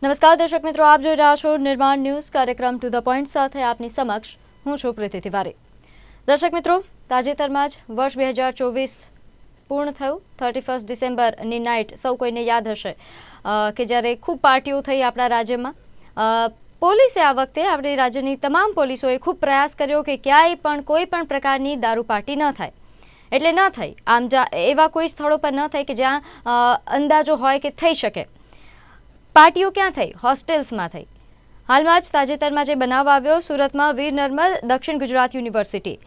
નમસ્કાર દર્શક મિત્રો, આપ જોઈ રહ્યા છો નિર્માણ ન્યૂઝ કાર્યક્રમ ટુ ધ પોઈન્ટ સાથે આપની સમક્ષ હું છું પ્રીતિ તિવારી। દર્શક મિત્રો, તાજેતરમાં જ વર્ષ 2024 પૂર્ણ થયું। 31 ડિસેમ્બરની નાઇટ સૌ કોઈને યાદ હશે કે જ્યારે ખૂબ પાર્ટીઓ થઈ આપણા રાજ્યમાં। પોલીસે આ વખતે આપણી રાજ્યની તમામ પોલીસોએ ખૂબ પ્રયાસ કર્યો કે ક્યાંય પણ કોઈ પણ પ્રકારની દારૂ પાર્ટી ન થાય, એટલે ન થઈ। આમ એવા કોઈ સ્થળો પર ન થઈ કે જ્યાં અંદાજો હોય કે થઈ શકે। પાર્ટીઓ ક્યાં થઈ? હોસ્ટેલ્સમાં થઈ। હાલમાં જ તાજેતરમાં જે બનાવ આવ્યો સુરતમાં વીર નર્મદ દક્ષિણ ગુજરાત યુનિવર્સિટી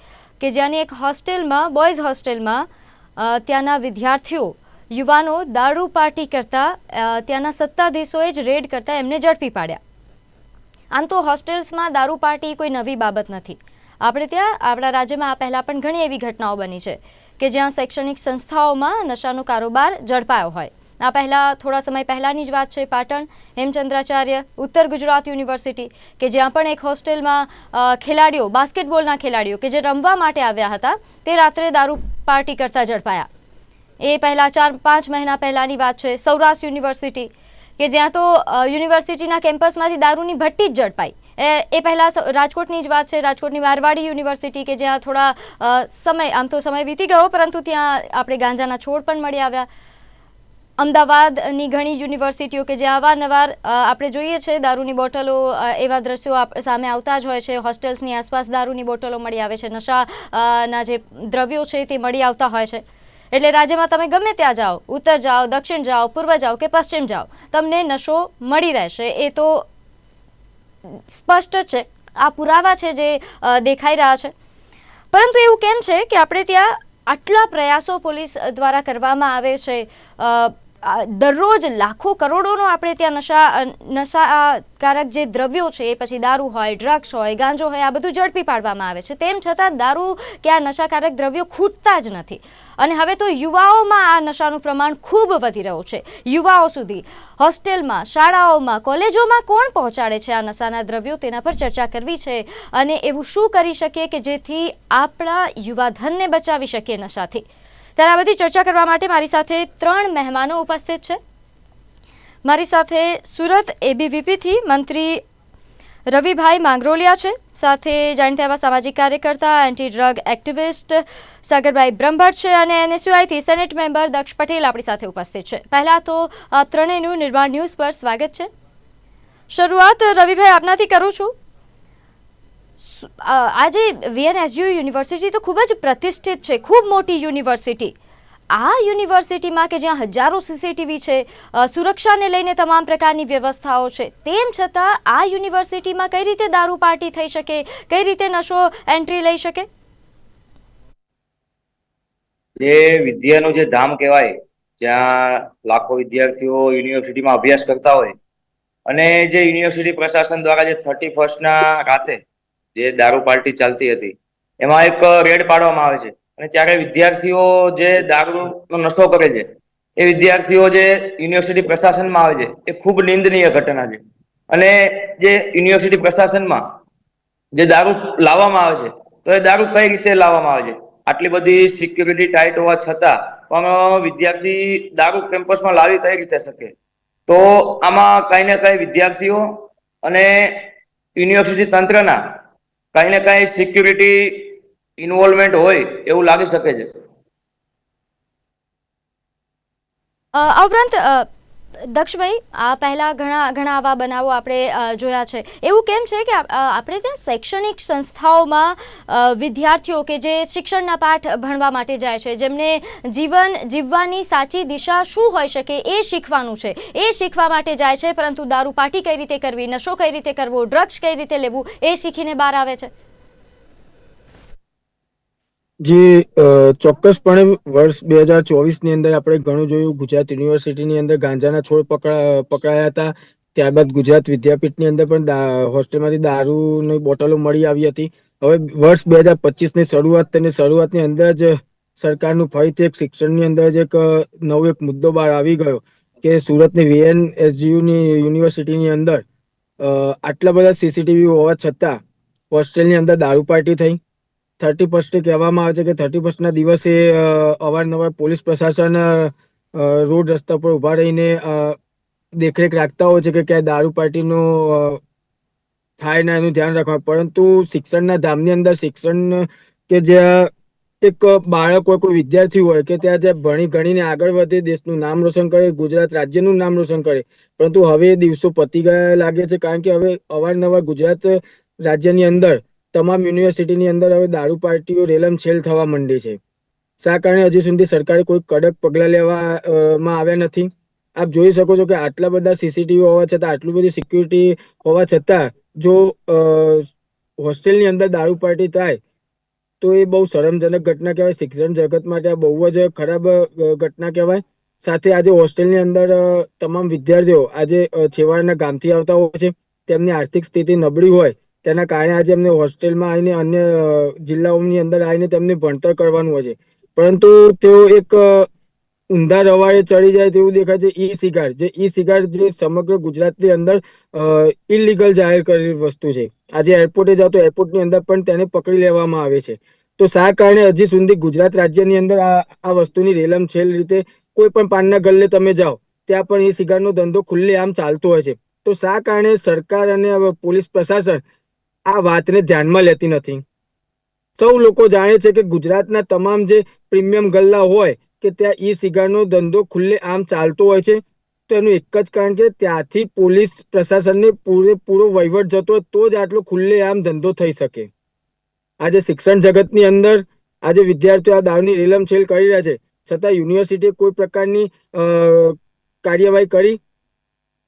કે જ્યાંની એક હોસ્ટેલમાં, બોયઝ હોસ્ટેલમાં ત્યાંના વિદ્યાર્થીઓ, યુવાનો દારૂ પાર્ટી કરતા ત્યાંના સત્તાધીશોએ જ રેડ કરતા એમને ઝડપી પાડ્યા। આમ તો હોસ્ટેલ્સમાં દારૂ પાર્ટી કોઈ નવી બાબત નથી। આપણે ત્યાં આપણા રાજ્યમાં આ પહેલાં પણ ઘણી એવી ઘટનાઓ બની છે કે જ્યાં શૈક્ષણિક સંસ્થાઓમાં નશાનો કારોબાર ઝડપાયો હોય। આ પહેલાં થોડા સમય પહેલાંની જ વાત છે, પાટણ હેમચંદ્રાચાર્ય ઉત્તર ગુજરાત યુનિવર્સિટી કે જ્યાં પણ એક હોસ્ટેલમાં ખેલાડીઓ, બાસ્કેટબોલના ખેલાડીઓ કે જે રમવા માટે આવ્યા હતા તે રાત્રે દારૂ પાર્ટી કરતા ઝડપાયા। એ પહેલાં 4-5 મહિના પહેલાંની વાત છે સૌરાષ્ટ્ર યુનિવર્સિટી કે જ્યાં તો યુનિવર્સિટીના કેમ્પસમાંથી દારૂની ભઠ્ઠી જ ઝડપાઈ। એ પહેલાં રાજકોટની જ વાત છે, રાજકોટની મારવાડી યુનિવર્સિટી કે જ્યાં થોડા આમ તો સમય વીતી ગયો પરંતુ ત્યાં આપણે ગાંજાના છોડ પણ મળી આવ્યા। અમદાવાદની ઘણી યુનિવર્સિટીઓ કે જ્યાં અવારનવાર આપણે જોઈએ છે દારૂની બોટલો, એવા દ્રશ્યો સામે આવતા જ હોય છે। હોસ્ટેલ્સની આસપાસ દારૂની બોટલો મળી આવે છે, નશાના જે દ્રવ્યો છે તે મળી આવતા હોય છે। એટલે રાજ્યમાં તમે ગમે ત્યાં જાઓ, ઉત્તર જાઓ, દક્ષિણ જાઓ, પૂર્વ જાઓ કે પશ્ચિમ જાઓ, તમને નશો મળી રહેશે, એ તો સ્પષ્ટ છે। આ પુરાવા છે જે દેખાઈ રહ્યા છે। પરંતુ એવું કેમ છે કે આપણે ત્યાં આટલા પ્રયાસો પોલીસ દ્વારા કરવામાં આવે છે? દરરોજ લાખો કરોડોનો આપણે ત્યાં નશાકારક જે દ્રવ્યો છે, એ પછી દારૂ હોય, ડ્રગ્સ હોય, ગાંજો હોય, આ બધું ઝડપી પાડવામાં આવે છે। તેમ છતાં દારૂ કે આ નશાકારક દ્રવ્યો ખૂટતા જ નથી અને હવે તો યુવાઓમાં આ નશાનું પ્રમાણ ખૂબ વધી રહ્યું છે। યુવાઓ સુધી, હોસ્ટેલમાં, શાળાઓમાં, કોલેજોમાં કોણ પહોંચાડે છે આ નશાના દ્રવ્યો? તેના પર ચર્ચા કરવી છે અને એવું શું કરી શકીએ કે જેથી આપણા યુવાધનને બચાવી શકીએ નશાથી। ત્યારે આ બધી ચર્ચા કરવા માટે મારી સાથે 3 મહેમાનો ઉપસ્થિત છે। મારી સાથે સુરત એબીવીપીથી મંત્રી રવિભાઈ માંગરોલિયા છે, સાથે જાણીતા એવા સામાજિક કાર્યકર્તા, એન્ટી ડ્રગ એક્ટિવિસ્ટ સાગરભાઈ બ્રહ્મભટ્ટ છે અને એનએસયુઆઈથી સેનેટ મેમ્બર દક્ષ પટેલ આપણી સાથે ઉપસ્થિત છે। પહેલાં તો આપ ત્રણેયનું નિર્માણ ન્યૂઝ પર સ્વાગત છે। શરૂઆત રવિભાઈ આપનાથી કરું છું। આજે વીએનએસયુ યુનિવર્સિટી તો ખૂબ જ પ્રતિષ્ઠિત છે, ખૂબ મોટી યુનિવર્સિટી। આ યુનિવર્સિટીમાં કે જ્યાં હજારો સીસીટીવી છે, સુરક્ષાને લઈને તમામ પ્રકારની વ્યવસ્થાઓ છે, તેમ છતાં આ યુનિવર્સિટીમાં કઈ રીતે દારૂ પાર્ટી થઈ શકે? કઈ રીતે નશો એન્ટ્રી લઈ શકે? જે વિદ્યાનું જે ધામ કહેવાય, જ્યાં લાખો વિદ્યાર્થીઓ યુનિવર્સિટીમાં અભ્યાસ કરતા હોય અને જે યુનિવર્સિટી પ્રશાસન દ્વારા જે 31ના રાતે જે દારૂ પાર્ટી ચાલતી હતી એમાં એક રેડ પાડવામાં આવે છે અને ત્યારે વિદ્યાર્થીઓ જે દારૂનો નશો કરે છે એ વિદ્યાર્થીઓ જે યુનિવર્સિટી પ્રશાસનમાં આવે છે એ ખૂબ નિંદનીય ઘટના છે। અને જે યુનિવર્સિટી પ્રશાસનમાં જે દારૂ લાવવામાં આવે છે તો એ દારૂ કઈ રીતે લાવવામાં આવે છે? આટલી બધી સિક્યુરિટી ટાઈટ હોવા છતાં પણ વિદ્યાર્થી દારૂ કેમ્પસમાં લાવી કઈ રીતે શકે? તો આમાં કઈ ને કઈ વિદ્યાર્થીઓ અને યુનિવર્સિટી તંત્રના કઈ ને કઈ સિક્યુરિટી ઇન્વોલ્વમેન્ટ હોય એવું લાગી શકે છે। આ ઉપરાંત દક્ષભાઈ, આ પહેલાં ઘણા આવા બનાવો આપણે જોયા છે। એવું કેમ છે કે આપણે ત્યાં શૈક્ષણિક સંસ્થાઓમાં વિદ્યાર્થીઓ કે જે શિક્ષણના પાઠ ભણવા માટે જાય છે, જેમને જીવન જીવવાની સાચી દિશા શું હોઈ શકે એ શીખવાનું છે, એ શીખવા માટે જાય છે, પરંતુ દારૂ પાર્ટી કઈ રીતે કરવી, નશો કઈ રીતે કરવો, ડ્રગ્સ કઈ રીતે લેવું, એ શીખીને બહાર આવે છે। જે ચોક્કસપણે વર્ષ 2024ની અંદર આપણે ઘણું જોયું। ગુજરાત યુનિવર્સિટીની અંદર ગાંજાના છોડ પકડાયા હતા, ત્યારબાદ ગુજરાત વિદ્યાપીઠની અંદર પણ હોસ્ટેલમાંથી દારૂની બોટલો મળી આવી હતી। હવે વર્ષ 2025ની શરૂઆતની અંદર જ સરકારનું ફરીથી એક શિક્ષણની અંદર જ એક નવો એક મુદ્દો બહાર આવી ગયો કે સુરતની વીએનએસજીયુની યુનિવર્સિટીની અંદર આટલા બધા સીસીટીવી હોવા છતાં હોસ્ટેલની અંદર દારૂ પાર્ટી થઈ। 31 કહેવામાં આવે છે કે 31ના દિવસે અવારનવાર પોલીસ પ્રશાસન રોડ રસ્તા પર ઊભા રહીને દેખરેખ રાખતા હોય છે કે ક્યાંય દારૂ પાર્ટીનો થાય ના એનું ધ્યાન રાખવા, પરંતુ શિક્ષણના ધામની અંદર શિક્ષણ કે જ્યાં એક બાળક હોય, કોઈ વિદ્યાર્થી હોય કે ત્યાં જ્યાં ભણી ગણીને આગળ વધે, દેશનું નામ રોશન કરે, ગુજરાત રાજ્યનું નામ રોશન કરે, પરંતુ હવે એ દિવસો પતી ગયા લાગે છે. કારણ કે હવે અવારનવાર ગુજરાત રાજ્યની અંદર તમામ યુનિવર્સિટીની અંદર હવે દારૂ પાર્ટીઓ રેલમછેલ થવા માંડી છે. શા કારણે હજી સુધી સરકારે કોઈ કડક પગલાં લેવામાં આવ્યા નથી? આપ જોઈ શકો છો કે આટલા બધા સીસીટીવી હોવા છતાં, આટલી બધી સિક્યુરિટી હોવા છતાં જો હોસ્ટેલની અંદર દારૂ પાર્ટી થાય તો એ બહુ શરમજનક ઘટના કહેવાય. શિક્ષણ જગત માટે આ બહુ જ ખરાબ ઘટના કહેવાય. સાથે આજે હોસ્ટેલની અંદર તમામ વિદ્યાર્થીઓ આજે છેવાડાના ગામથી આવતા હોય છે, તેમની આર્થિક સ્થિતિ નબળી હોય તેના કારણે આજે એમને હોસ્ટેલમાં આવીને અન્ય જિલ્લાઓની અંદર આવીને તેમને ભણતર કરવાનું હોય છે, પરંતુ તેઓ એક ઊંધા રવાડે ચડી જાય તેવું દેખાય છે. ઈ સિગારેટ જે સમગ્ર ગુજરાતની અંદર ઇલીગલ જાહેર કરેલી વસ્તુ છે. આજે એરપોર્ટે જાઓ તો એરપોર્ટની અંદર પણ તેને પકડી લેવામાં આવે છે. તો શા કારણે હજી સુધી ગુજરાત રાજ્યની અંદર આ વસ્તુની રેલમછેલ રીતે કોઈ પણ પાનના ગલ્લે તમે જાઓ ત્યાં પણ ઈ સિગારેટનો ધંધો ખુલ્લેઆમ ચાલતો હોય છે? તો શા કારણે સરકાર અને પોલીસ પ્રશાસન આ વાતને ધ્યાનમાં લેતી નથી? સૌ લોકો જાણે છે કે ગુજરાતના તમામ જે પ્રીમિયમ ગલ્લા હોય કે ત્યાં ઈ સિગારેટનો ધંધો ખુલ્લે આમ ચાલતો હોય છે. તો એનું એક જ કારણ કે ત્યાંથી પોલીસ પ્રશાસનને પૂરેપૂરો વહીવટ જતો હોય તો જ આટલો ખુલ્લે આમ ધંધો થઈ શકે. આજે શિક્ષણ જગતની અંદર આજે વિદ્યાર્થીઓ આ દારૂની રેલમછેલ કરી રહ્યા છે, છતાં યુનિવર્સિટીએ કોઈ પ્રકારની કાર્યવાહી કરી?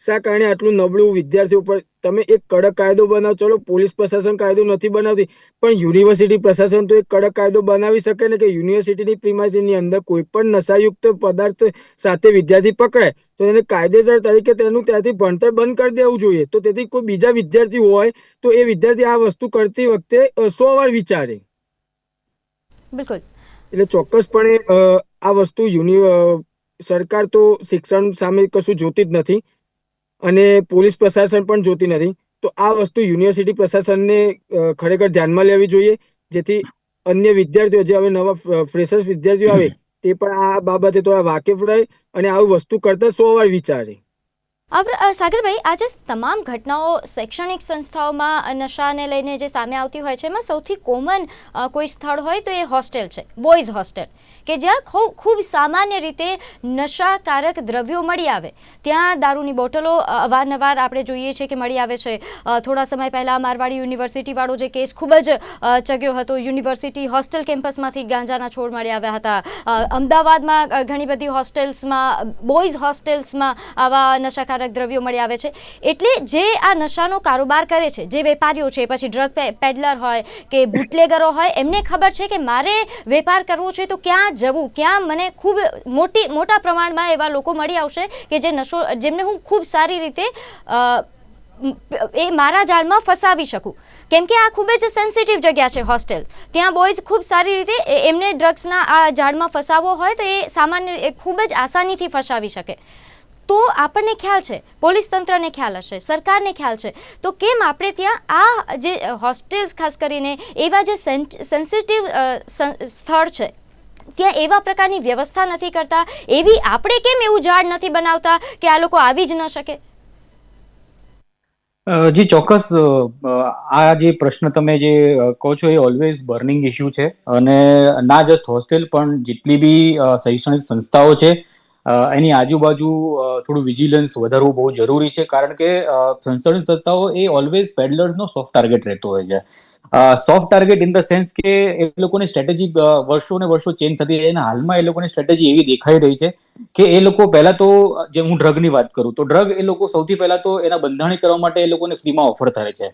શા કારણે આટલું નબળું વિદ્યાર્થીઓ પર? તમે એક કડક કાયદો બનાવો, ચલો પોલીસ પ્રશાસન કાયદો નથી બનાવતી, પણ યુનિવર્સિટી પ્રશાસન તો એક કડક કાયદો બનાવી શકે ને કે યુનિવર્સિટીની પ્રીમાઇસની અંદર કોઈ પણ નશાયુક્ત પદાર્થ સાથે વિદ્યાર્થી પકડાય તો એને કાયદેસર તરીકે તેનું ત્યાંથી ભણતર બંધ કરી દેવું જોઈએ. તો તેથી કોઈ બીજા વિદ્યાર્થી હોય તો એ વિદ્યાર્થી આ વસ્તુ કરતી વખતે 100 વાર વિચારે. બિલકુલ. એટલે ચોક્કસપણે આ વસ્તુ સરકાર તો શિક્ષણ સામે કશું જોતી જ નથી અને પોલીસ પ્રશાસન પણ જોતી નથી. તો આ વસ્તુ યુનિવર્સિટી પ્રશાસનને ખરેખર ધ્યાનમાં લેવી જોઈએ, જેથી અન્ય વિદ્યાર્થીઓ જે હવે નવા ફ્રેશર્સ વિદ્યાર્થીઓ આવે તે પણ આ બાબતે થોડા વાકેફ રહે અને આવી વસ્તુ કરતા 100 વાર વિચારે. સાગરભાઈ, આજે તમામ ઘટનાઓ શૈક્ષણિક સંસ્થાઓમાં નશાને લઈને જે સામે આવતી હોય છે એમાં સૌથી કોમન કોઈ સ્થળ હોય તો એ હોસ્ટેલ છે, બોયઝ હોસ્ટેલ, કે જ્યાં ખૂબ સામાન્ય રીતે નશાકારક દ્રવ્યો મળી આવે. ત્યાં દારૂની બોટલો અવારનવાર આપણે જોઈએ છીએ કે મળી આવે છે. થોડા સમય પહેલાં મારવાડી યુનિવર્સિટીવાળો જે કેસ ખૂબ જ ચગ્યો હતો, યુનિવર્સિટી હોસ્ટેલ કેમ્પસમાંથી ગાંજાના છોડ મળી આવ્યા હતા. અમદાવાદમાં ઘણી બધી હોસ્ટેલ્સમાં, બોયઝ હોસ્ટેલ્સમાં આવા નશાકારક દ્રવ્યો મળી આવે છે. એટલે જે આ નશાનો કારોબાર કરે છે, જે વેપારીઓ છે, પછી ડ્રગ પેડલર હોય કે બુટલેગરો હોય, એમને ખબર છે કે મારે વેપાર કરવો છે તો ક્યાં જવું, ક્યાં મને ખૂબ મોટા પ્રમાણમાં એવા લોકો મળી આવશે કે જેમને હું ખૂબ સારી રીતે એ મારા જાળમાં ફસાવી શકું. કેમ કે આ ખૂબ જ સેન્સિટિવ જગ્યા છે હોસ્ટેલ. ત્યાં બોયઝ ખૂબ સારી રીતે એમને ડ્રગ્સના આ જાળમાં ફસાવવો હોય તો એ સામાન્ય ખૂબ જ આસાનીથી ફસાવી શકે. તો આપણને ખ્યાલ છે, પોલીસ તંત્રને ખ્યાલ હશે, સરકારને ખ્યાલ છે, તો કેમ આપણે ત્યાં આ જે હોસ્ટેલ્સ ખાસ કરીને એવા જે સેન્સિટિવ સ્થળ છે ત્યાં એવા પ્રકારની વ્યવસ્થા નથી કરતા? આપણે કેમ એવું ઝાડ નથી બનાવતા કે આ લોકો આવી જ ન શકે? જી ચોક્કસ. આ જે પ્રશ્ન તમે જે કહો છો એ ઓલવેઝ બર્નિંગ ઇશ્યુ છે, અને ના જસ્ટ હોસ્ટેલ પણ જેટલી બી શૈક્ષણિક સંસ્થાઓ છે એની આજુબાજુ થોડું વિજિલન્સ વધારવું બહુ જરૂરી છે, કારણ કે શૈક્ષણિક સંસ્થાઓ એ ઓલવેઝ પેડલર્સનો સોફ્ટ ટાર્ગેટ રહેતો હોય છે. Soft target in the sense કે એ લોકોની સ્ટ્રેટેજી વર્ષો ને વર્ષો ચેન્જ થતી રહી, અને હાલમાં એ લોકોની સ્ટ્રેટેજી એવી દેખાઈ રહી છે કે એ લોકો પહેલા તો, જે હું ડ્રગની વાત કરું તો ડ્રગ એ લોકો સૌથી પહેલા તો એના બંધાણી કરવા માટે એ લોકોને ફ્રીમાં ઓફર થાય છે.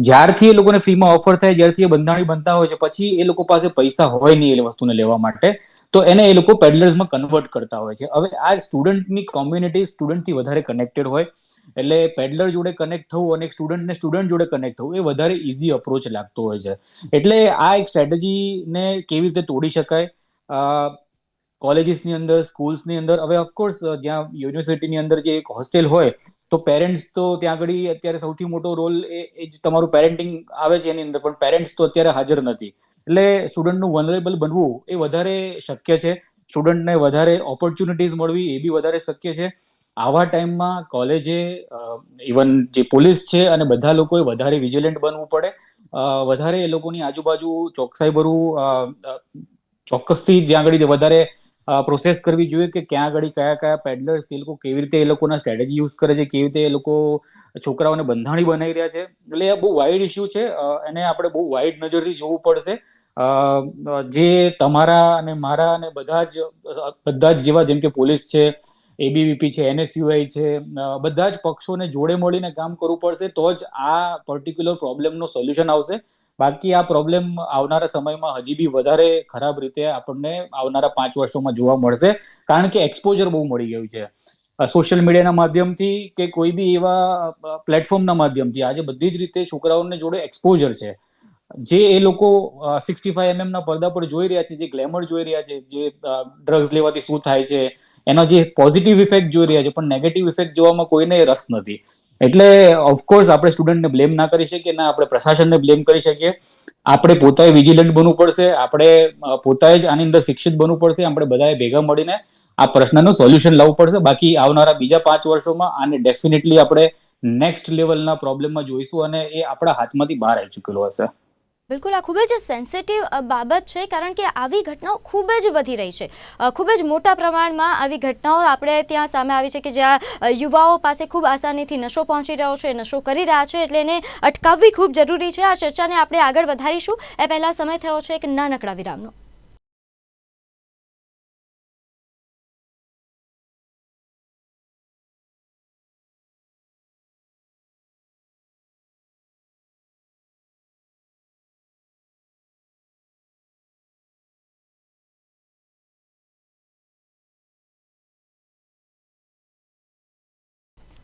જ્યારથી એ લોકોને ફ્રીમાં ઓફર થાય, જ્યારથી એ બંધાણી બનતા હોય છે, પછી એ લોકો પાસે પૈસા હોય નહીં એ વસ્તુને લેવા માટે, તો એને એ લોકો પેડલર્સમાં કન્વર્ટ કરતા હોય છે. હવે આ સ્ટુડન્ટની કોમ્યુનિટી સ્ટુડન્ટથી વધારે કનેક્ટેડ હોય, એટલે પેડલર જોડે કનેક્ટ થવું અને સ્ટુડન્ટ જોડે કનેક્ટ થવું એ વધારે ઇઝી અપ્રોચ લાગતો હોય છે. એટલે આ એક સ્ટ્રેટેજીને કેવી રીતે તોડી શકાય, કોલેજીસની અંદર, સ્કૂલ્સની અંદર, હવે ઓફકોર્સ જ્યાં યુનિવર્સિટીની અંદર જે એક હોસ્ટેલ હોય તો પેરેન્ટ્સ તો ત્યાં આગળ અત્યારે સૌથી મોટો રોલ એ જ તમારું પેરેન્ટિંગ આવે છે એની અંદર, પણ પેરેન્ટ્સ તો અત્યારે હાજર નથી. એટલે સ્ટુડન્ટનું વનરેબલ બનવું એ વધારે શક્ય છે, સ્ટુડન્ટને વધારે ઓપોર્ચ્યુનિટીઝ મળવી એ બી વધારે શક્ય છે. આવા ટાઈમમાં કોલેજે ઇવન જે પોલીસ છે અને બધા લોકોએ વધારે વિજિલન્ટ બનવું પડે, વધારે એ લોકોની આજુબાજુ ચોકસાઈભરું ચોક્કસથી જ્યાં આગળ વધારે પ્રોસેસ કરવી જોઈએ કે ક્યાં આગળ કયા કયા પેડલર્સ તે લોકો કેવી રીતે એ લોકોના સ્ટ્રેટેજી યુઝ કરે છે, કેવી રીતે એ લોકો છોકરાઓને બંધાણી બનાવી રહ્યા છે. એટલે આ બહુ વાઇડ ઇસ્યુ છે, એને આપણે બહુ વાઇડ નજરથી જોવું પડશે. જે તમારા અને મારા અને બધા જ જેવા, જેમ કે પોલીસ છે, એબીવીપી છે, એનએસયુઆઈ છે, બધા જ પક્ષોને જોડે મળીને કામ કરવું પડશે, તો જ આ પર્ટિક્યુલર પ્રોબ્લેમનો સોલ્યુશન આવશે. બાકી આ પ્રોબ્લેમ આવનારા સમયમાં હજી બી વધારે ખરાબ રીતે આપણને આવનારા 5 વર્ષોમાં જોવા મળશે, કારણ કે એક્સપોઝર બહુ મળી ગયું છે સોશિયલ મીડિયાના માધ્યમથી કે કોઈ બી એવા પ્લેટફોર્મના માધ્યમથી. આજે બધી જ રીતે છોકરાઓને જોડે એક્સપોઝર છે. જે એ લોકો 65mm ના પડદા પર જોઈ રહ્યા છે, જે ગ્લેમર જોઈ રહ્યા છે, જે ડ્રગ્સ લેવાથી શું થાય છે એનો જે પોઝિટિવ ઇફેક્ટ જોઈ રહ્યા છે, પણ નેગેટિવ ઇફેક્ટ જોવામાં કોઈને રસ નથી. એટલે ઓફકોર્સ આપણે સ્ટુડન્ટને બ્લેમ ના કરી શકીએ, ના આપણે પ્રશાસનને બ્લેમ કરી શકીએ. આપણે પોતાએ વિજિલન્ટ બનવું પડશે, આપણે પોતાએ જ આની અંદર શિક્ષિત બનવું પડશે. આપણે બધાએ ભેગા મળીને આ પ્રશ્નનું સોલ્યુશન લાવવું પડશે. બાકી આવનારા બીજા 5 વર્ષોમાં આને ડેફિનેટલી આપણે નેક્સ્ટ લેવલના પ્રોબ્લેમમાં જોઈશું અને એ આપણા હાથમાંથી બહાર આવી ચૂકેલો હશે. બિલકુલ, આ ખૂબ જ સેન્સિટિવ બાબત છે, કારણ કે આવી ઘટનાઓ ખૂબ જ વધી રહી છે. ખૂબ જ મોટા પ્રમાણમાં આવી ઘટનાઓ આપણે ત્યાં સામે આવી છે કે જ્યાં યુવાઓ પાસે ખૂબ આસાનીથી નશો પહોંચી રહ્યો છે, નશો કરી રહ્યા છે, એટલે એને અટકાવવી ખૂબ જરૂરી છે. આ ચર્ચાને આપણે આગળ વધારીશું. એ પહેલાં સમય થયો છે એક નાનકડા વિરામનો.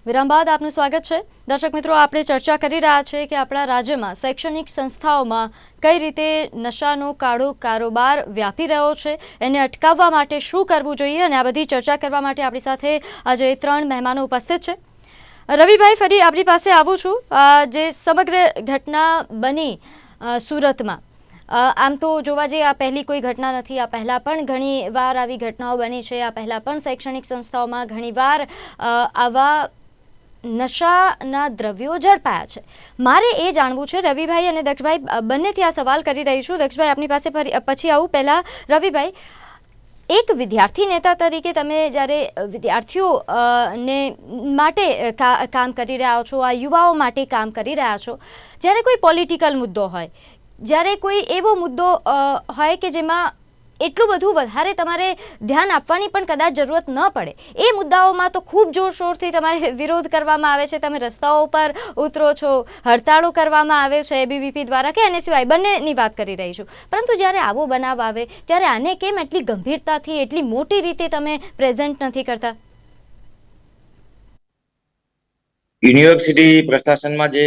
વિરામ બાદ આપનું સ્વાગત છે. દર્શક મિત્રો, આપણે ચર્ચા કરી રહ્યા છીએ કે આપણા રાજ્યમાં શૈક્ષણિક સંસ્થાઓમાં કઈ રીતે નશાનો કાળો કારોબાર વ્યાપી રહ્યો છે, એને અટકાવવા માટે શું કરવું જોઈએ, અને આ બધી ચર્ચા કરવા માટે આપણી સાથે આજે 3 મહેમાનો ઉપસ્થિત છે. રવિભાઈ, ફરી આપણી પાસે આવું છું. જે સમગ્ર ઘટના બની સુરતમાં, આમ તો જોવા જઈએ આ પહેલી કોઈ ઘટના નથી. આ પહેલાં પણ ઘણી વાર આવી ઘટનાઓ બની છે. આ પહેલાં પણ શૈક્ષણિક સંસ્થાઓમાં ઘણીવાર આવા નશાના દ્રવ્યો ઝડપાયા છે. મારે એ જાણવું છે, રવિભાઈ અને દક્ષભાઈ બંનેથી આ સવાલ કરી રહી છું. દક્ષભાઈ, આપની પાસે પછી આવું. પહેલાં રવિભાઈ, એક વિદ્યાર્થી નેતા તરીકે તમે જ્યારે વિદ્યાર્થીઓ ને માટે કામ કરી રહ્યા છો, આ યુવાઓ માટે કામ કરી રહ્યા છો, જ્યારે કોઈ પોલિટિકલ મુદ્દો હોય, જ્યારે કોઈ એવો મુદ્દો હોય કે જેમાં એટલું બધું વધારે તમારે ધ્યાન આપવાની પણ કદાચ જરૂરત ન પડે, એ મુદ્દાઓમાં તો ખૂબ જોરશોરથી તમારે વિરોધ કરવામાં આવે છે, તમે રસ્તાઓ પર ઉતરો છો, હડતાળો કરવામાં આવે છે એબીવીપી દ્વારા કે એનએસયુઆઈ, બંનેની વાત કરી રહી છું. પરંતુ જ્યારે આવો બનાવ આવે ત્યારે આને કેમ એટલી ગંભીરતાથી, એટલી મોટી રીતે તમે પ્રેઝન્ટ નથી કરતા? યુનિવર્સિટી પ્રશાસનમાં જે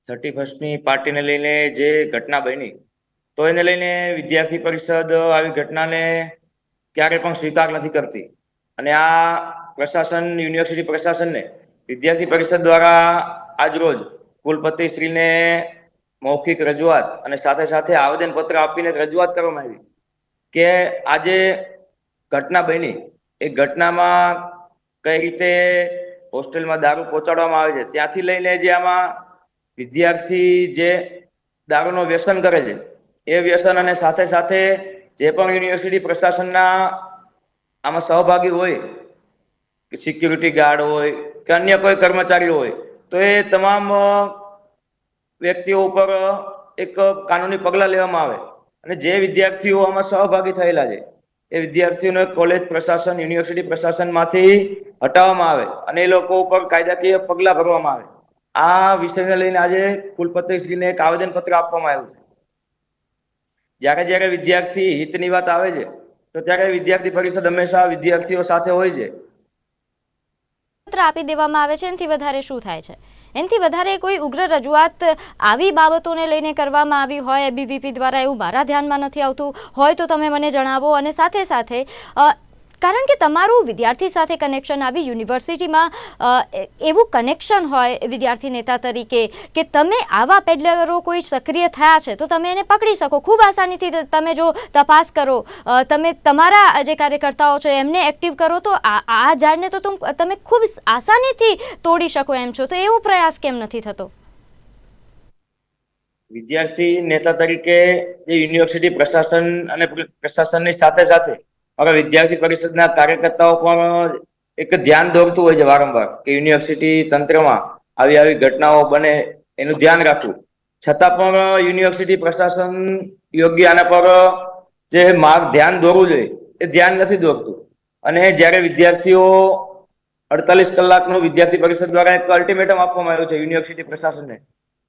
31મી પાર્ટીને લઈને જે ઘટના બની, તો એને લઈને વિદ્યાર્થી પરિષદ આવી ઘટનાને ક્યારે પણ સ્વીકાર નથી કરતી. અને આ પ્રશાસન, યુનિવર્સિટી પ્રશાસનને વિદ્યાર્થી પરિષદ દ્વારા આજરોજ કુલપતિશ્રીને મૌખિક રજૂઆત અને સાથે સાથે આવેદનપત્ર આપીને રજૂઆત કરવામાં આવી કે આજે ઘટના બની એ ઘટનામાં કઈ રીતે હોસ્ટેલમાં દારૂ પહોંચાડવામાં આવે છે, ત્યાંથી લઈને જે આમાં વિદ્યાર્થી જે દારૂનો વ્યસન કરે છે એ વ્યસન, અને સાથે સાથે જે પણ યુનિવર્સિટી પ્રશાસનના આમાં સહભાગી હોય, સિક્યુરિટી ગાર્ડ હોય કે અન્ય કોઈ કર્મચારીઓ હોય, તો એ તમામ વ્યક્તિઓ ઉપર એક કાનૂની પગલાં લેવામાં આવે અને જે વિદ્યાર્થીઓ આમાં સહભાગી થયેલા છે એ વિદ્યાર્થીઓને કોલેજ પ્રશાસન, યુનિવર્સિટી પ્રશાસનમાંથી હટાવવામાં આવે અને એ લોકો ઉપર કાયદાકીય પગલાં ભરવામાં આવે. આ વિષયને લઈને આજે કુલપતિશ્રીને એક આવેદનપત્ર આપવામાં આવ્યું છે. જ્યારે વિદ્યાર્થી હિતની વાત આવે છે તો ત્યારે વિદ્યાર્થી પરિષદ હંમેશા વિદ્યાર્થીઓ સાથે હોય છે. પત્ર આપી દેવામાં આવે છે, એનાથી વધારે શું થાય છે? એનાથી વધારે કોઈ ઉગ્ર રજૂઆત આવી બાબતોને લઈને કરવામાં આવી હોય એબીવીપી દ્વારા, એવું મારા ધ્યાનમાં નથી આવતું. હોય તો તમે મને જણાવો. અને સાથે સાથે કારણ કે તમારું વિદ્યાર્થી સાથે કનેક્શન આવી યુનિવર્સિટીમાં એવું કનેક્શન હોય વિદ્યાર્થી નેતા તરીકે કે તમે આવા પેડલરો કોઈ સક્રિય થયા છે તો તમે એને પકડી શકો ખૂબ આસાનીથી. તમે જો તપાસ કરો, તમે તમારા જે કાર્યકર્તાઓ છે એમને એક્ટિવ કરો તો આ ઝાડને તો તમે ખૂબ આસાનીથી તોડી શકો એમ છો. તો એવો પ્રયાસ કેમ નથી થતો? વિદ્યાર્થી નેતા તરીકે જે યુનિવર્સિટી પ્રશાસન અને પ્રશાસનની સાથે સાથે હવે વિદ્યાર્થી પરિષદના કાર્યકર્તાઓ પણ એક ધ્યાન દોરતું હોય છે વારંવાર કે યુનિવર્સિટી તંત્રમાં આવી ઘટનાઓ બને એનું ધ્યાન રાખવું. છતાં પણ યુનિવર્સિટી પ્રશાસન યોગ્ય આના પર જે ધ્યાન દોરવું જોઈએ એ ધ્યાન નથી દોરતું. અને જ્યારે વિદ્યાર્થીઓ 48 કલાકનું વિદ્યાર્થી પરિષદ દ્વારા એક અલ્ટિમેટમ આપવામાં આવ્યું છે યુનિવર્સિટી પ્રશાસનને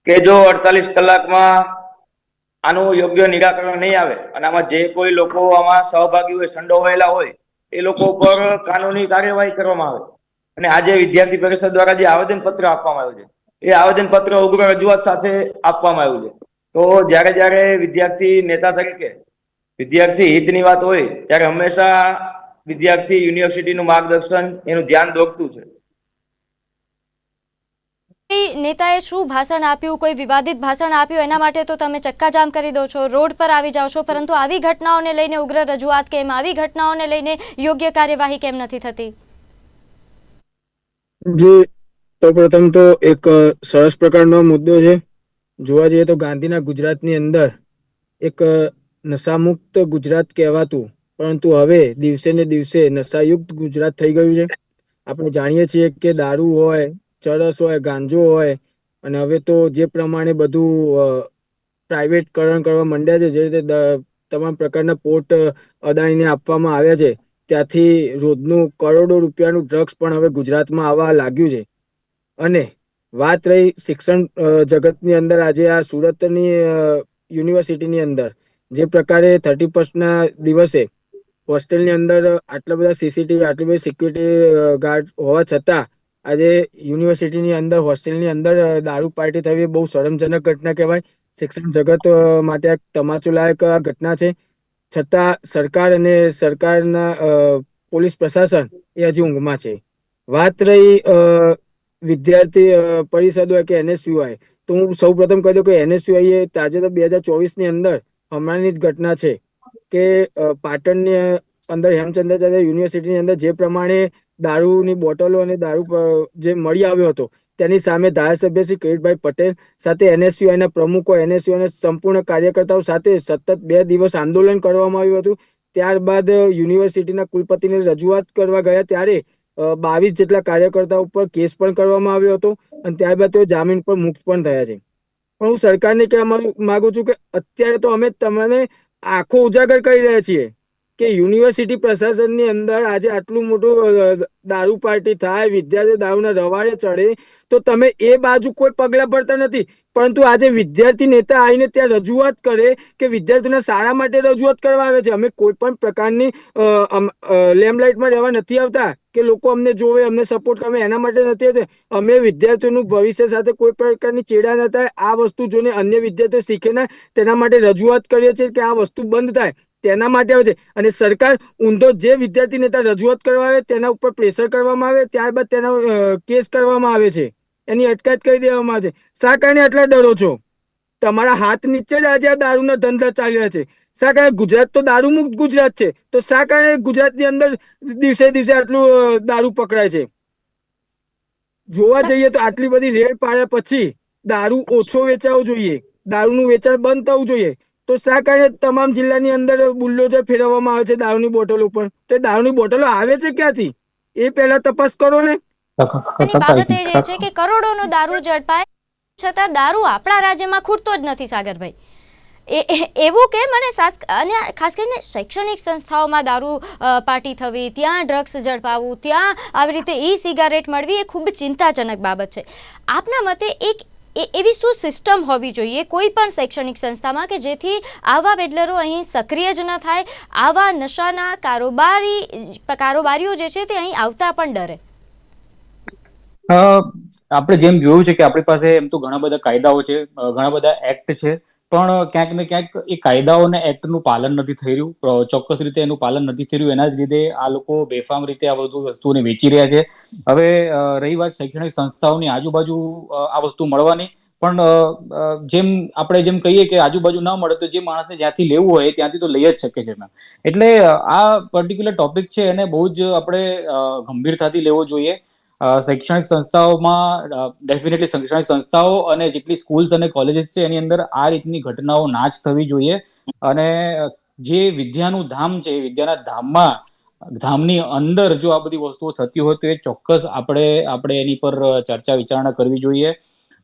કે જો 48 કલાકમાં આનું યોગ્ય નિરાકરણ નહીં આવે અને આમાં જે કોઈ લોકો આમાં સહભાગી હોય, સંડોવાયેલા હોય, એ લોકો ઉપર કાનૂની કાર્યવાહી કરવામાં આવે. અને આજે વિદ્યાર્થી પરિષદ દ્વારા જે આવેદનપત્ર આપવામાં આવ્યું છે એ આવેદનપત્ર ઉગ્ર રજૂઆત સાથે આપવામાં આવ્યું છે. તો જ્યારે વિદ્યાર્થી નેતા તરીકે વિદ્યાર્થી હિતની વાત હોય ત્યારે હંમેશા વિદ્યાર્થી યુનિવર્સિટીનું માર્ગદર્શન એનું ધ્યાન દોરતું છે. નેતાએ શું ભાષણ આપ્યું, કોઈ વિવાદિત ભાષણ આપ્યું એના માટે તો તમે ચક્કાજામ કરી દો છો, રોડ પર આવી જાઓ છો, પરંતુ આવી ઘટનાઓને લઈને ઉગ્ર રજૂઆત કેમ, આવી ઘટનાઓને લઈને યોગ્ય કાર્યવાહી કેમ નથી થતી? જી, તો પ્રથમ તો એક સરસ પ્રકારનો મુદ્દો છે. જોવા જઈએ તો ગાંધીના ગુજરાતની અંદર એક નશામુક્ત ગુજરાત કહેવાતું, પરંતુ હવે દિવસે ને દિવસે નશાયુક્ત ગુજરાત થઈ ગયું છે. આપણે જાણીએ છીએ કે દારૂ હોય, ચરસ હોય, ગાંજો હોય, અને હવે તો જે પ્રમાણે બધું પ્રાઇવેટકરણ કરવા માંડ્યા છે, જે રીતે તમામ પ્રકારના પોર્ટ અદાણીને આપવામાં આવ્યા છે, ત્યાંથી રોજનું કરોડો રૂપિયાનું ડ્રગ્સ પણ હવે ગુજરાતમાં આવવા લાગ્યું છે. અને વાત રહી શિક્ષણ જગતની અંદર, આજે આ સુરતની યુનિવર્સિટીની અંદર જે પ્રકારે 31ના દિવસે હોસ્ટેલની અંદર આટલા બધા સીસીટીવી, આટલી બધી સિક્યુરિટી ગાર્ડ હોવા છતાં આજે યુનિવર્સિટીની અંદર, હોસ્ટેલની અંદર દારૂ પાર્ટી થવી બહુ શરમજનક ઘટના કહેવાય. શિક્ષણ જગત માટે એક તમાચોલાયક ઘટના છે. છતાં સરકાર અને સરકારના પોલીસ પ્રશાસન એ હજી ઊંઘમાં છે. વાત રહી વિદ્યાર્થી પરિષદો કે NSUI, તો હું સૌ પ્રથમ કહી દઉં કે NSUI એ તાજેતર 2024ની અંદર હમણાંની જ ઘટના છે કે પાટણની અંદર હેમચંદ્રાચાર્ય યુનિવર્સિટીની અંદર જે પ્રમાણે દારૂની બોટલો અને દારૂ જે મળી આવ્યો હતો તેની સામે ધારાસભ્ય શ્રી કિરીટભાઈ પટેલ સાથે NSUIના પ્રમુખો, NSUIના સંપૂર્ણ કાર્યકર્તાઓ સાથે સતત 2 દિવસ આંદોલન કરવામાં આવ્યું હતું. ત્યારબાદ યુનિવર્સિટીના કુલપતિને રજૂઆત કરવા ગયા ત્યારે 22 જેટલા કાર્યકર્તાઓ ઉપર કેસ પણ કરવામાં આવ્યો હતો અને ત્યારબાદ તેઓ જામીન પર મુક્ત પણ થયા છે. પણ હું સરકારને કહેવા માંગુ છું કે અત્યારે તો અમે તમને આંખો ઉજાગર કરી રહ્યા છીએ કે યુનિવર્સિટી પ્રશાસનની અંદર આજે આટલું મોટું દારૂ પાર્ટી થાય, વિદ્યાર્થીઓ દારૂના રવાડે ચડે, તો તમે એ બાજુ કોઈ પગલાં ભરતા નથી. પરંતુ આજે વિદ્યાર્થી નેતા આવીને ત્યાં રજૂઆત કરે કે વિદ્યાર્થીઓના સારા માટે રજૂઆત કરવા આવે છે. અમે કોઈ પણ પ્રકારની લેમ્પલાઇટમાં રહેવા નથી આવતા કે લોકો અમને જોવે, અમને સપોર્ટ કરે, એના માટે નથી આવતા. અમે વિદ્યાર્થીઓનું ભવિષ્ય સાથે કોઈ પ્રકારની ચેડા ન થાય, આ વસ્તુ જોઈને અન્ય વિદ્યાર્થીઓ શીખે ના, તેના માટે રજૂઆત કરીએ છીએ કે આ વસ્તુ બંધ થાય, તેના માટે આવે છે. અને સરકાર ઊંધો જે વિદ્યાર્થી નેતા રજૂઆત કરવા આવે તેના ઉપર પ્રેશર કરવામાં આવે, ત્યારબાદ તેના કેસ કરવામાં આવે છે, એની અટકાયત કરી દેવામાં આવે છે. શા કારણે આટલા ડરો છો? તમારા હાથ નીચે જ આજે આ દારૂના ધંધા ચાલી રહ્યા છે. શા કારણે? ગુજરાત તો દારૂ મુક્ત ગુજરાત છે, તો શા કારણે ગુજરાતની અંદર દિવસે દિવસે આટલું દારૂ પકડાય છે? જોવા જઈએ તો આટલી બધી રેડ પાડ્યા પછી દારૂ ઓછો વેચાવો જોઈએ, દારૂનું વેચાણ બંધ થવું જોઈએ, તો શા કારણે તમામ જિલ્લાની અંદર બુલડોઝર ફેરવવામાં આવે છે દારૂની બોટલો ઉપર? તો દારૂની બોટલો આવે છે ક્યાંથી એ પહેલા તપાસ કરો ને. બાબત એ છે કે કરોડોનો દારૂ ઝડપાય છતાં દારૂ આપણા રાજ્યમાં ખૂટતો જ નથી. સાગરભાઈ, એવું કેમ? અને ખાસ કરીને શૈક્ષણિક સંસ્થાઓમાં દારૂ પાર્ટી થવી, ત્યાં ડ્રગ્સ ઝડપાવવું, ત્યાં આવી રીતે સિગારેટ મળવી એ ખૂબ ચિંતાજનક બાબત છે. આપના મતે એક એવી શું સિસ્ટમ હોવી જોઈએ કોઈ પણ શૈક્ષણિક સંસ્થામાં કે જેથી આવા પેડલરો અહીં સક્રિય જ ન થાય, આવા નશાના કારોબારીઓ જે છે તે અહીં આવતા પણ ડરે? આપણે જેમ જોયું છે કે આપણી પાસે એમ તો ઘણા બધા કાયદાઓ છે, ઘણા બધા એક્ટ છે, પણ ક્યાંક ને ક્યાંક એ કાયદાઓ અને એક્ટનું પાલન નથી થઈ રહ્યું, ચોક્કસ રીતે એનું પાલન નથી થઈ રહ્યું. એના જ લીધે આ લોકો બેફામ રીતે આ બધું વસ્તુઓને વેચી રહ્યા છે. હવે રહી વાત શૈક્ષણિક સંસ્થાઓની આજુબાજુ આ વસ્તુ મળવાની, પણ જેમ કહીએ કે આજુબાજુ ન મળે તો જે માણસને જ્યાંથી લેવું હોય ત્યાંથી તો લઈ જ શકે છે. એટલે આ પર્ટિક્યુલર ટોપિક છે એને બહુ જ આપણે ગંભીરતાથી લેવો જોઈએ. શૈક્ષણિક સંસ્થાઓમાં ડેફિનેટલી શૈક્ષણિક સંસ્થાઓ અને જેટલી સ્કૂલ્સ અને કોલેજીસ છે એની અંદર આ રીતની ઘટનાઓ ના જ થવી જોઈએ. અને જે વિદ્યાનું ધામ છે, વિદ્યાના ધામની અંદર જો આ બધી વસ્તુઓ થતી હોય તો એ ચોક્કસ આપણે એની પર ચર્ચા વિચારણા કરવી જોઈએ.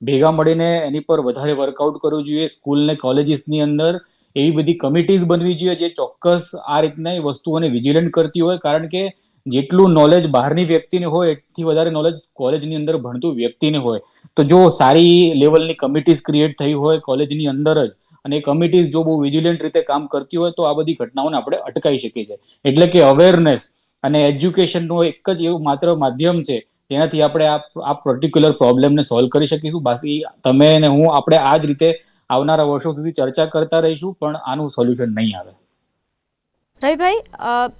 ભેગા મળીને એની પર વધારે વર્કઆઉટ કરવું જોઈએ. સ્કૂલ ને કોલેજીસની અંદર એવી બધી કમિટીઝ બનવી જોઈએ જે ચોક્કસ આ રીતના વસ્તુઓને વિજિલન્ટ કરતી હોય. કારણ કે જેટલું નોલેજ બહારની વ્યક્તિને હોય એટલી વધારે નોલેજ કોલેજની અંદર ભણતું વ્યક્તિને હોય. તો જો સારી લેવલની કમિટીઝ ક્રિએટ થઈ હોય કોલેજની અંદર જ, અને એ કમિટીઝ જો બહુ વિજિલન્ટ રીતે કામ કરતી હોય તો આ બધી ઘટનાઓને આપણે અટકાવી શકીએ છીએ. એટલે કે અવેરનેસ અને એજ્યુકેશનનું એક જ એવું માત્ર માધ્યમ છે જેનાથી આપણે આ પર્ટિક્યુલર પ્રોબ્લેમને સોલ્વ કરી શકીશું. બાકી તમે અને હું આપણે આ જ રીતે આવનારા વર્ષો સુધી ચર્ચા કરતા રહીશું, પણ આનું સોલ્યુશન નહીં આવે. રવિભાઈ,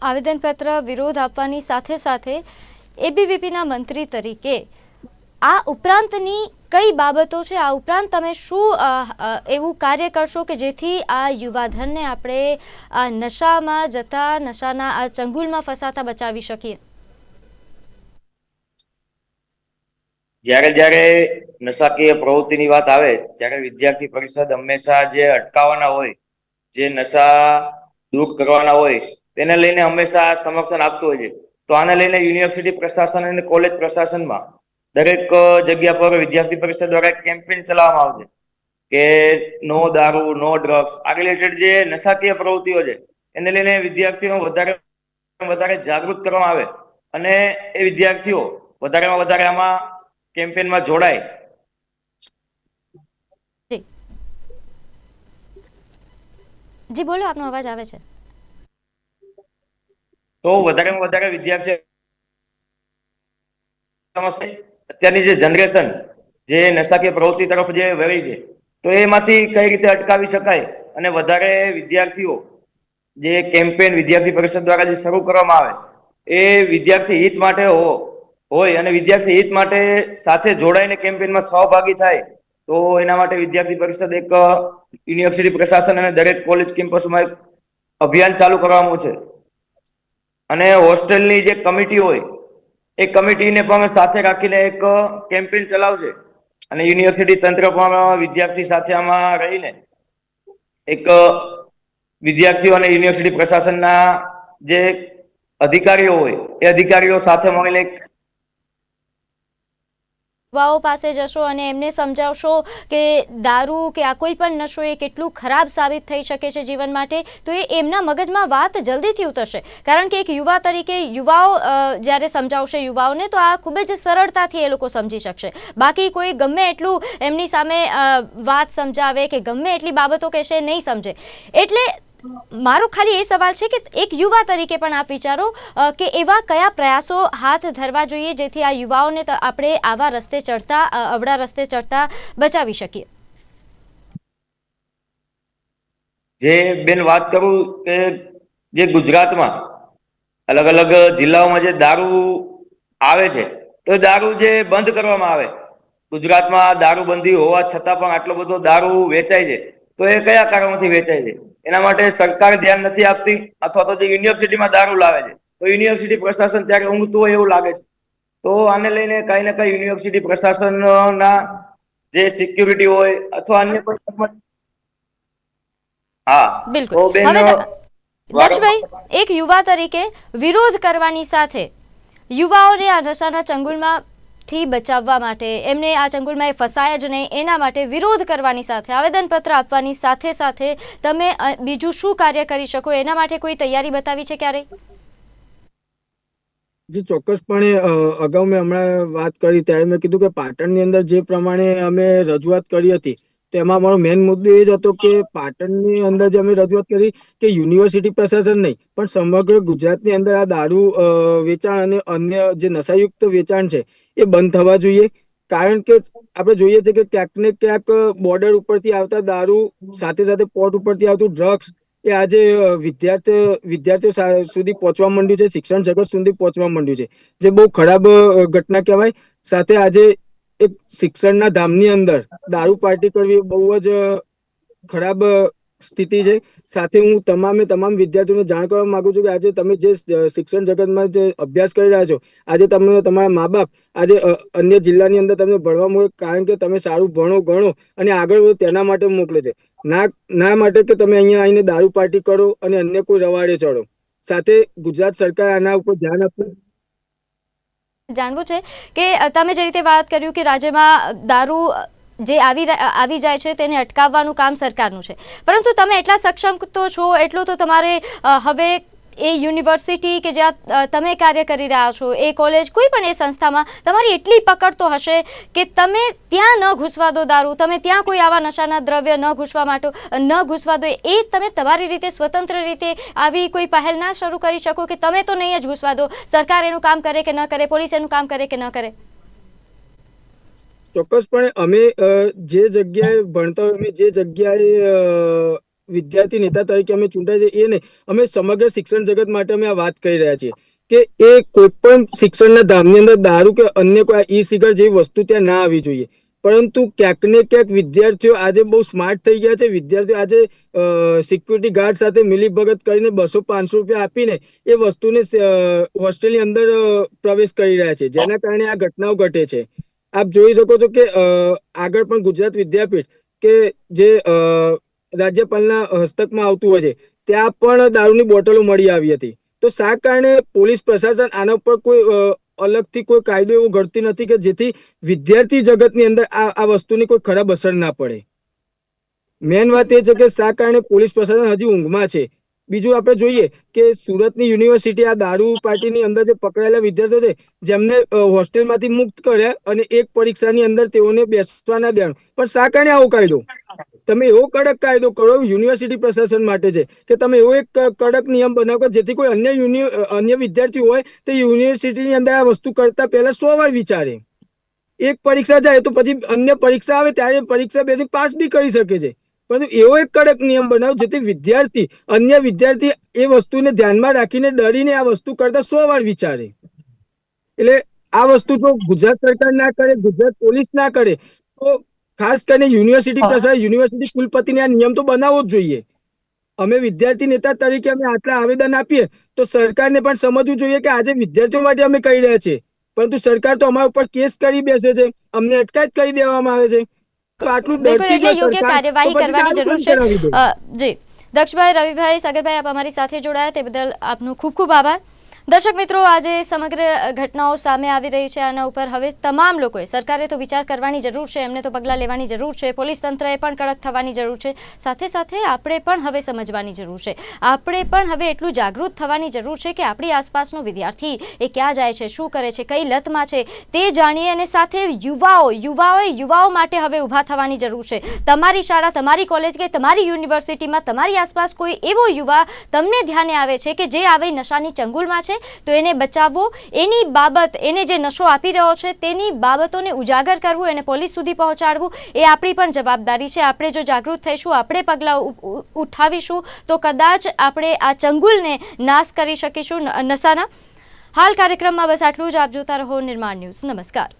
આવેદનપત્ર વિરોધ આપવાની સાથે સાથે એબીવીપીના મંત્રી તરીકે આ ઉપરાંતની કઈ બાબતો છે, આ ઉપરાંત તમે શું એવું કાર્ય કરશો કે જેથી આ યુવાધનને આપણે આ નશામાં જતા, નશાના આ ચંગુલમાં ફસાતા બચાવી શકીએ? જ્યારે નશાકીય પ્રવૃત્તિની વાત આવે ત્યારે વિદ્યાર્થી પરિષદ હંમેશા જે અટકાવવાના હોય, જે નશા દૂર કરવાના હોય તેને લઈને હંમેશા સમર્થન આપતું હોય છે. તો આને લઈને યુનિવર્સિટી પ્રશાસન અને કોલેજ પ્રશાસનમાં દરેક જગ્યા પર વિદ્યાર્થી પરિષદ દ્વારા કેમ્પેન ચલાવવામાં આવશે કે નો દારૂ, નો ડ્રગ્સ. આ રિલેટેડ જે નશાકીય પ્રવૃત્તિઓ છે એને લઈને વિદ્યાર્થીઓ વધારે જાગૃત કરવામાં આવે અને એ વિદ્યાર્થીઓ વધારેમાં વધારે આમાં કેમ્પેનમાં જોડાય. જી બોલો, આપનો અવાજ આવે છે. તો વધારેમાં વધારે વિદ્યાર્થીઓ અત્યારની જે જનરેશન જે નશાકીય પ્રવૃત્તિ તરફ જે વળી છે તો એમાંથી કઈ રીતે અટકાવી શકાય અને વધારે વિદ્યાર્થીઓ જે કેમ્પેન વિદ્યાર્થી પરિષદ દ્વારા જે શરૂ કરવામાં આવે એ વિદ્યાર્થી હિત માટે હોય અને વિદ્યાર્થી હિત માટે સાથે જોડાઈને કેમ્પેનમાં સહભાગી થાય. તો એના માટે વિદ્યાર્થી પરિષદ એક યુનિવર્સિટી પ્રશાસન અને દરેક કોલેજ કેમ્પસમાં એક અભિયાન ચાલુ કરવામાં છે. અને હોસ્ટેલની જે કમિટી હોય એ કમિટીને પણ સાથે રાખીને એક કેમ્પેન ચલાવશે અને યુનિવર્સિટી તંત્ર પણ વિદ્યાર્થી સાથે આમાં રહીને એક વિદ્યાર્થીઓ અને યુનિવર્સિટી પ્રશાસનના જે અધિકારીઓ હોય એ અધિકારીઓ સાથે મળીને યુવાઓ પાસે જશો અને એમને સમજાવશો કે દારૂ કે આ કોઈ પણ નશો એ કેટલું ખરાબ સાબિત થઈ શકે છે જીવન માટે, તો એ એમના મગજમાં વાત જલ્દીથી ઉતરશે. કારણ કે એક યુવા તરીકે યુવાઓ જ્યારે સમજાવશે યુવાઓને તો આ ખૂબ જ સરળતાથી એ લોકો સમજી શકશે. બાકી કોઈ ગમે એટલું એમની સામે વાત સમજાવે કે ગમે એટલી બાબતો કહેશે નહીં સમજે. એટલે મારો ખાલી એ સવાલ છે કે એક યુવા તરીકે પણ આપ વિચારો કે એવા કયા પ્રયાસો હાથ ધરવા જોઈએ જેથી આ યુવાઓને આપણે આવા રસ્તે ચડતા, અવળા રસ્તે ચડતા બચાવી શકીએ? જે બેન વાત કરું કે જે ગુજરાતમાં અલગ અલગ જિલ્લાઓમાં જે દારૂ આવે છે તો દારૂ જે બંધ કરવામાં આવે. ગુજરાતમાં દારૂબંધી હોવા છતાં પણ આટલો બધો દારૂ વેચાય છે તો એ કયા કારણોથી વેચાય છે? એના માટે સરકાર ધ્યાન નથી આપતી અથવા તો જે યુનિવર્સિટીમાં દારૂ લાવે છે તો યુનિવર્સિટી પ્રશાસન ત્યારે ઊંઘતું હોય એવું લાગે છે. તો આને લઈને કઈ ને કઈ યુનિવર્સિટી પ્રશાસનના જે સિક્યુરિટી હોય અથવા અન્ય કોઈ બિલકુલ. હવે દક્ષભાઈ, એક યુવા તરીકે વિરોધ કરવાની સાથે યુવાઓને આ નશાના ચંગુલમાં થી બચાવવા માટે, એમને આ ચંગુલમાં એ ફસાય જ નહીં એના માટે વિરોધ કરવાની સાથે, આવેદનપત્ર આપવાની સાથે સાથે તમે બીજું શું કાર્ય કરી શકો એના માટે કોઈ તૈયારી બતાવી છે ક્યારેય? જે ચોક્કસપણે અગાઉ મેં હમણાં વાત કરી ત્યારે મેં કીધું કે પાટણની અંદર જે પ્રમાણે અમે રજૂઆત કરી હતી તો એમાં અમારો મેઇન મુદ્દો એ જ હતો કે પાટણની અંદર જે અમે રજૂઆત કરી કે યુનિવર્સિટી પ્રશાસન નહીં પણ સમગ્ર ગુજરાતની અંદર આ દારૂ વેચાણ અને અન્ય જે નશાયુક્ત વેચાણ છે એ બંધ થવા જોઈએ. કારણ કે આપણે જોઈએ છે કે ક્યાંક ને ક્યાંક બોર્ડર ઉપરથી આવતા દારૂ સાથે સાથે પોર્ટ ઉપરથી આવતું ડ્રગ્સ એ આજે વિદ્યાર્થીઓ સુધી પહોંચવા માંડ્યું છે, શિક્ષણ જગત સુધી પહોંચવા માંડ્યું છે, જે બહુ ખરાબ ઘટના કહેવાય. સાથે આજે એક શિક્ષણના ધામની અંદર દારૂ પાર્ટી કરવી બહુ જ ખરાબ સ્થિતિ છે. સાથે હું તમામ વિદ્યાર્થીઓને જાણ કરવા માંગુ છું કે આજે તમે જે શિક્ષણ જગતમાં જે અભ્યાસ કરી રહ્યા છો, આજે તમને તમારા મા બાપ આજે અન્ય જિલ્લાની અંદર તમને ભણવા મોકલે, કારણ કે તમે સારું ભણો ગણો અને આગળ વધો તેના માટે મોકલે છે, ના માટે કે તમે અહીંયા આવીને દારૂ પાર્ટી કરો અને અન્ય કોઈ રવાડે ચડો. સાથે ગુજરાત સરકાર આના ઉપર ધ્યાન આપે. જાણવું છે કે તમે જે રીતે વાત કર્યું કે રાજ્યમાં દારૂ જે આવી જાય છે તેને અટકાવવાનું કામ સરકારનું છે, પરંતુ તમે એટલા સક્ષમ તો છો, એટલું તો તમારે હવે એ યુનિવર્સિટી કે જ્યાં તમે કાર્ય કરી રહ્યા છો, એ કોલેજ, કોઈ પણ એ સંસ્થામાં તમારી એટલી પકડ તો હશે કે તમે ત્યાં ન ઘૂસવા દો દારૂ, તમે ત્યાં કોઈ આવા નશાના દ્રવ્ય ન ઘૂસવા દો. એ તમે તમારી રીતે સ્વતંત્ર રીતે આવી કોઈ પહેલ ના શરૂ કરી શકો કે તમે તો નહીં જ ઘૂસવા દો, સરકાર એનું કામ કરે કે ન કરે, પોલીસ એનું કામ કરે કે ન કરે? ચોક્કસપણે અમે જે જગ્યાએ ભણતા હોય, અમે જે જગ્યાએ વિદ્યાર્થી નેતા તરીકે અમે ચૂંટાય છે એ નહીં, અમે સમગ્ર શિક્ષણ જગત માટે અમે આ વાત કરી રહ્યા છીએ કે એ કોઈ પણ શિક્ષણના ધામની અંદર દારૂ કે અન્ય કોઈ ઈ સિગારેટ જેવી વસ્તુ ત્યાં ના આવી જોઈએ. પરંતુ ક્યાંક ને ક્યાંક વિદ્યાર્થીઓ આજે બહુ સ્માર્ટ થઈ ગયા છે. વિદ્યાર્થીઓ આજે સિક્યુરિટી ગાર્ડ સાથે મિલીભગત કરીને 200-500 રૂપિયા આપીને એ વસ્તુને હોસ્ટેલની અંદર પ્રવેશ કરી રહ્યા છે, જેના કારણે આ ઘટનાઓ ઘટે છે. આપ જોઈ શકો છો કે આગળ પણ ગુજરાત વિદ્યાપીઠ કે જે રાજ્યપાલના હસ્તકમાં આવતું હોય છે, ત્યાં પણ દારૂની બોટલો મળી આવી હતી. તો શા કારણે પોલીસ પ્રશાસન આના ઉપર કોઈ અલગથી કોઈ કાયદો એવો ઘડતી નથી કે જેથી વિદ્યાર્થી જગતની અંદર આ વસ્તુની કોઈ ખરાબ અસર ના પડે? મેન વાત એ છે કે શા કારણે પોલીસ પ્રશાસન હજી ઊંઘમાં છે. બીજું આપણે જોઈએ કે સુરતની યુનિવર્સિટી આ દારૂ પાર્ટીની અંદર જે પકડાયેલા વિદ્યાર્થીઓ છે, જેમને હોસ્ટેલમાંથી મુક્ત કર્યા અને એક પરીક્ષાની અંદર તેઓને બેસવા ના દેવાનું. પણ શા કારણે આવો કાયદો? તમે એવો કડક કાયદો કરો યુનિવર્સિટી પ્રશાસન માટે છે કે તમે એવો એક કડક નિયમ બનાવો કે જેથી કોઈ અન્ય વિદ્યાર્થી હોય તે યુનિવર્સિટીની અંદર આ વસ્તુ કરતા પહેલા 100 વાર વિચારે. એક પરીક્ષા જાય તો પછી અન્ય પરીક્ષા આવે ત્યારે પરીક્ષા બેસી પાસ બી કરી શકે છે. પરંતુ એવો એક કડક નિયમ બનાવો જેથી અન્ય વિદ્યાર્થી એ વસ્તુને ધ્યાનમાં રાખીને ડરીને આ વસ્તુ કરતા 100 વાર વિચારે. એટલે આ વસ્તુ જો ગુજરાત સરકાર ના કરે, ગુજરાત પોલીસ ના કરે, તો ખાસ કરીને યુનિવર્સિટી કુલપતિને આ નિયમ તો બનાવવો જ જોઈએ. અમે વિદ્યાર્થી નેતા તરીકે અમે આટલા આવેદન આપીએ તો સરકારને પણ સમજવું જોઈએ કે આજે વિદ્યાર્થીઓ માટે અમે કહી રહ્યા છીએ, પરંતુ સરકાર તો અમારા ઉપર કેસ કરી બેસે છે, અમને અટકાયત કરી દેવામાં આવે છે. તો આટલું યોગ્ય કાર્યવાહી કરવાની જરૂર છે. જી દક્ષભાઈ, રવિભાઈ, સાગરભાઈ, આપ અમારી સાથે જોડાયા તે બદલ આપનો ખૂબ ખૂબ આભાર. દર્શક મિત્રો, આજે સમગ્ર ઘટનાઓ સામે આવી રહી છે. આના ઉપર હવે તમામ લોકોએ, સરકારે તો વિચાર કરવાની જરૂર છે, એમને તો પગલાં લેવાની જરૂર છે, પોલીસ તંત્રએ પણ કડક થવાની જરૂર છે, સાથે સાથે આપણે પણ હવે સમજવાની જરૂર છે, આપણે પણ હવે એટલું જાગૃત થવાની જરૂર છે કે આપણી આસપાસનો વિદ્યાર્થી એ ક્યાં જાય છે, શું કરે છે, કઈ લતમાં છે તે જાણીએ. અને સાથે યુવાઓ માટે હવે ઊભા થવાની જરૂર છે. તમારી શાળા, તમારી કોલેજ કે તમારી યુનિવર્સિટીમાં તમારી આસપાસ કોઈ એવો યુવા તમને ધ્યાને આવે છે કે જે આવી નશાની ચંગુલમાં છે, તો એને બચાવવો, એની બાબત, એને જે નશો આપી રહ્યો છે તેની બાબતોને ઉજાગર કરવું, એને પોલીસ સુધી પહોંચાડવું, એ આપણી પણ જવાબદારી છે. આપણે જો જાગૃત થઈશું, આપણે પગલાં ઉઠાવીશું તો કદાચ આપણે આ ચંગુલને નાશ કરી શકીશું નશાના. હાલ કાર્યક્રમમાં બસ આટલું જ. આપ જોતા રહો નિર્માણ ન્યૂઝ. નમસ્કાર.